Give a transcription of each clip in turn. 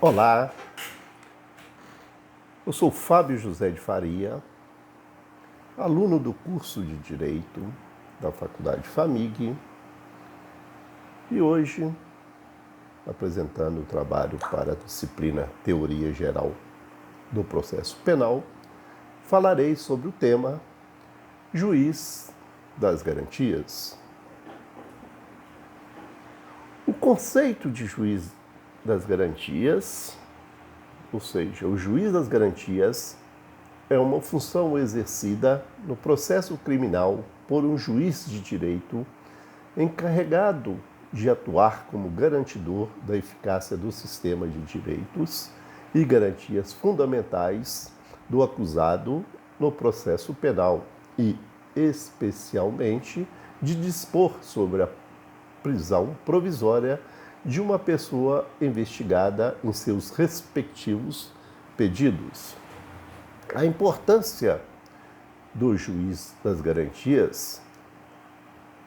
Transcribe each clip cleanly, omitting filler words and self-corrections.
Olá, eu sou Fábio José de Faria, aluno do curso de Direito da Faculdade FAMIG e hoje, apresentando o trabalho para a disciplina Teoria Geral do Processo Penal, falarei sobre o tema Juiz das Garantias. O conceito de juiz das garantias, ou seja, o juiz das garantias, é uma função exercida no processo criminal por um juiz de direito encarregado de atuar como garantidor da eficácia do sistema de direitos e garantias fundamentais do acusado no processo penal e, especialmente, de dispor sobre a prisão provisória de uma pessoa investigada em seus respectivos pedidos. A importância do juiz das garantias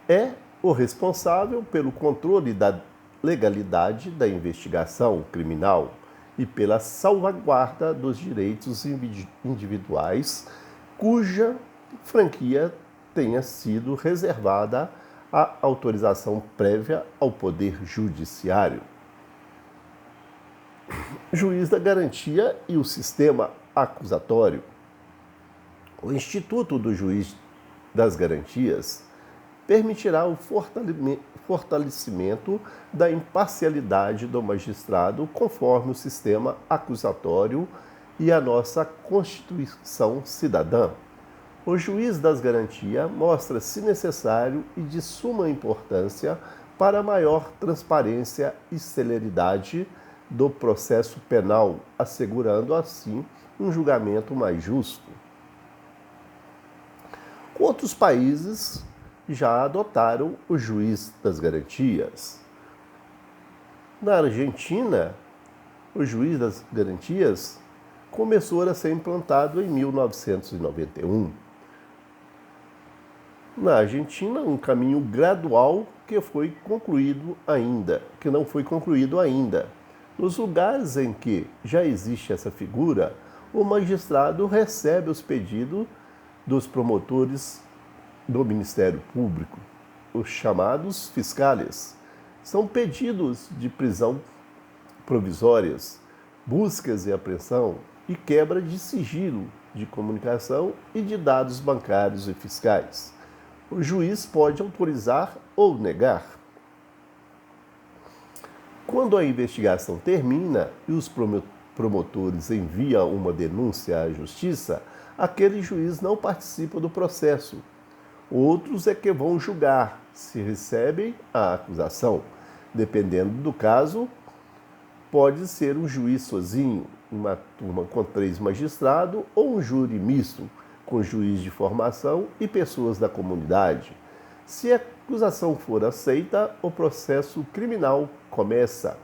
é o responsável pelo controle da legalidade da investigação criminal e pela salvaguarda dos direitos individuais cuja franquia tenha sido reservada a autorização prévia ao Poder Judiciário. Juiz da garantia e o sistema acusatório. O Instituto do Juiz das Garantias permitirá o fortalecimento da imparcialidade do magistrado conforme o sistema acusatório e a nossa Constituição Cidadã. O juiz das garantias mostra-se necessário e de suma importância para maior transparência e celeridade do processo penal, assegurando assim um julgamento mais justo. Outros países já adotaram o juiz das garantias. Na Argentina, o juiz das garantias começou a ser implantado em 1991. Na Argentina, um caminho gradual que não foi concluído ainda. Nos lugares em que já existe essa figura, o magistrado recebe os pedidos dos promotores do Ministério Público, os chamados fiscales. São pedidos de prisão provisórias, buscas e apreensão e quebra de sigilo de comunicação e de dados bancários e fiscais. O juiz pode autorizar ou negar. Quando a investigação termina e os promotores enviam uma denúncia à justiça, aquele juiz não participa do processo. Outros é que vão julgar se recebem a acusação. Dependendo do caso, pode ser um juiz sozinho, uma turma com 3 magistrados ou um júri misto, com juiz de formação e pessoas da comunidade. Se a acusação for aceita, o processo criminal começa.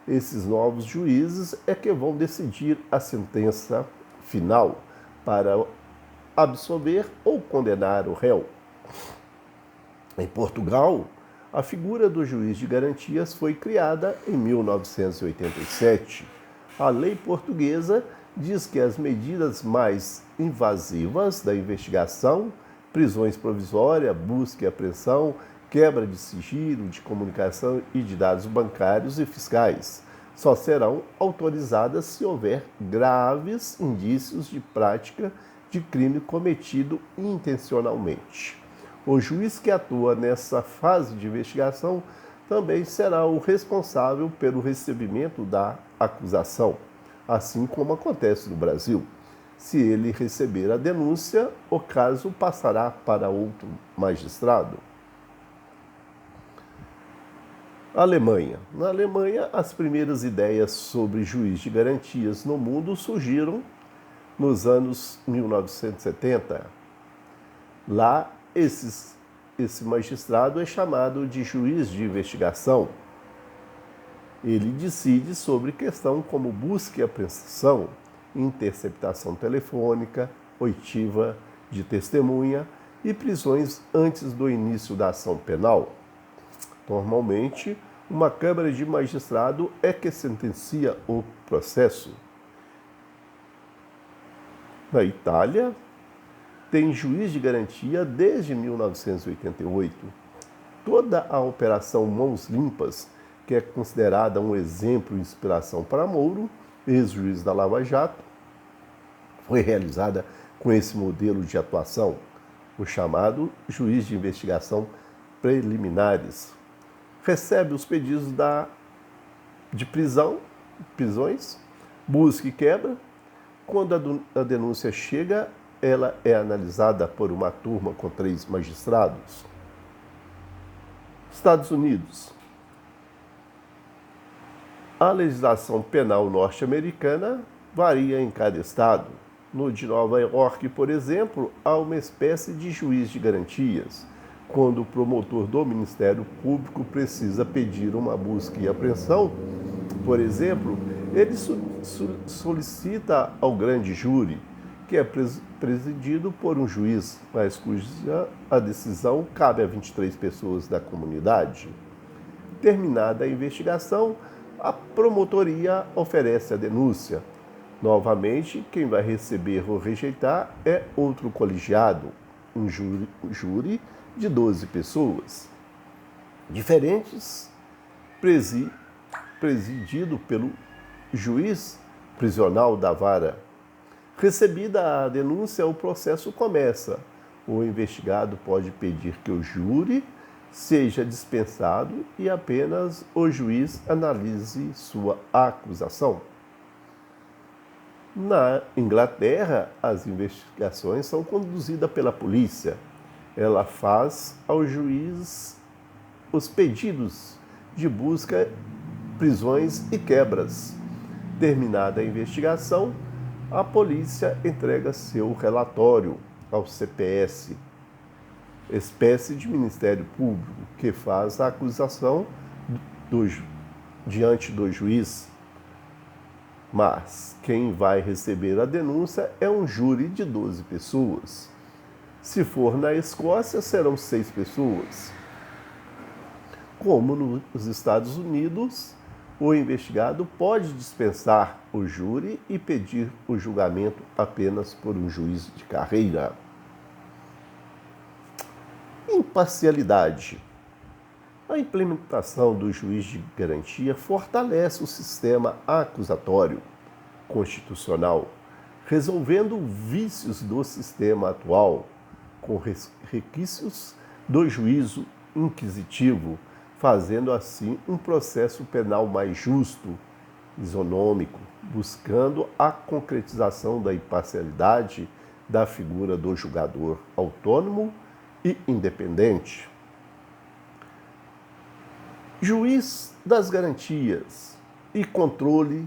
Esses novos juízes é que vão decidir a sentença final para absolver ou condenar o réu. Em Portugal, a figura do juiz de garantias foi criada em 1987. A lei portuguesa diz que as medidas mais invasivas da investigação, prisões provisórias, busca e apreensão, quebra de sigilo, de comunicação e de dados bancários e fiscais, só serão autorizadas se houver graves indícios de prática de crime cometido intencionalmente. O juiz que atua nessa fase de investigação também será o responsável pelo recebimento da acusação, assim como acontece no Brasil. Se ele receber a denúncia, o caso passará para outro magistrado. Alemanha. Na Alemanha, as primeiras ideias sobre juiz de garantias no mundo surgiram nos anos 1970. Lá, esse magistrado é chamado de juiz de investigação. Ele decide sobre questão como busca e apreensão, interceptação telefônica, oitiva de testemunha e prisões antes do início da ação penal. Normalmente, uma Câmara de Magistrado é que sentencia o processo. Na Itália, tem juiz de garantia desde 1988. Toda a Operação Mãos Limpas, que é considerada um exemplo e inspiração para Moro, ex-juiz da Lava Jato, foi realizada com esse modelo de atuação, o chamado juiz de investigação preliminares. Recebe os pedidos de prisões, busca e quebra. Quando a denúncia chega, ela é analisada por uma turma com 3 magistrados. Estados Unidos. A legislação penal norte-americana varia em cada estado. No de Nova York, por exemplo, há uma espécie de juiz de garantias. Quando o promotor do Ministério Público precisa pedir uma busca e apreensão, por exemplo, ele solicita ao grande júri, que é presidido por um juiz, mas cuja a decisão cabe a 23 pessoas da comunidade. Terminada a investigação, a promotoria oferece a denúncia. Novamente, quem vai receber ou rejeitar é outro colegiado, um júri de 12 pessoas, diferentes, presidido pelo juiz prisional da vara. Recebida a denúncia, o processo começa. O investigado pode pedir que o júri seja dispensado e apenas o juiz analise sua acusação. Na Inglaterra, as investigações são conduzidas pela polícia. Ela faz ao juiz os pedidos de busca, prisões e quebras. Terminada a investigação, a polícia entrega seu relatório ao CPS, espécie de Ministério Público, que faz a acusação diante do juiz. Mas quem vai receber a denúncia é um júri de 12 pessoas. Se for na Escócia, serão 6 pessoas. Como nos Estados Unidos, o investigado pode dispensar o júri e pedir o julgamento apenas por um juiz de carreira. Imparcialidade. A implementação do juiz de garantia fortalece o sistema acusatório constitucional, resolvendo vícios do sistema atual, com resquícios do juízo inquisitivo, fazendo assim um processo penal mais justo, isonômico, buscando a concretização da imparcialidade da figura do julgador autônomo e independente. Juiz das garantias e controle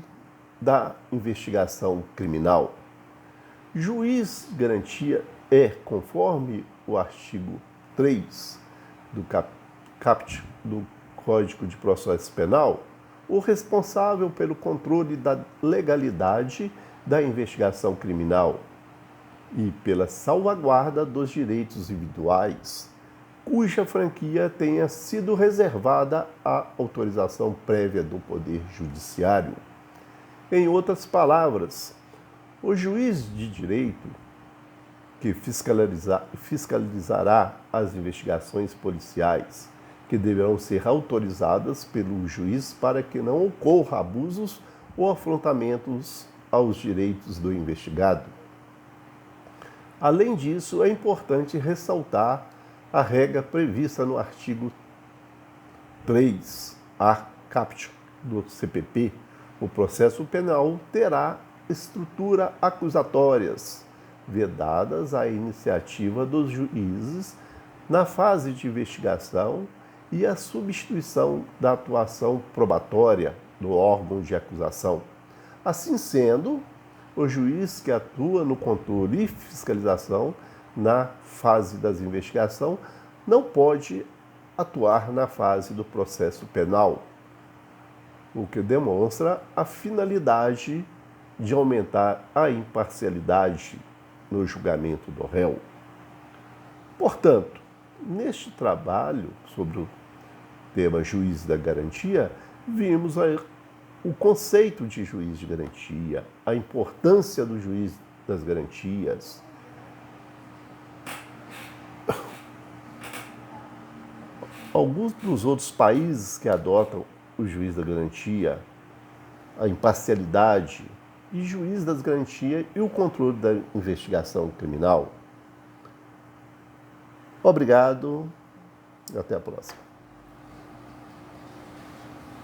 da investigação criminal. Juiz de garantia é, conforme o artigo 3 do caput do Código de Processo Penal, o responsável pelo controle da legalidade da investigação criminal e pela salvaguarda dos direitos individuais, cuja franquia tenha sido reservada à autorização prévia do Poder Judiciário. Em outras palavras, o juiz de direito, que fiscalizará as investigações policiais, que deverão ser autorizadas pelo juiz para que não ocorra abusos ou afrontamentos aos direitos do investigado. Além disso, é importante ressaltar a regra prevista no artigo 3A caput do CPP. O processo penal terá estrutura acusatórias, vedadas à iniciativa dos juízes na fase de investigação e a substituição da atuação probatória do órgão de acusação. Assim sendo, o juiz que atua no controle e fiscalização na fase das investigações não pode atuar na fase do processo penal, o que demonstra a finalidade de aumentar a imparcialidade no julgamento do réu. Portanto, neste trabalho sobre tema juiz da garantia, vimos o conceito de juiz de garantia, a importância do juiz das garantias. Alguns dos outros países que adotam o juiz da garantia, a imparcialidade e juiz das garantias e o controle da investigação criminal. Obrigado e até a próxima.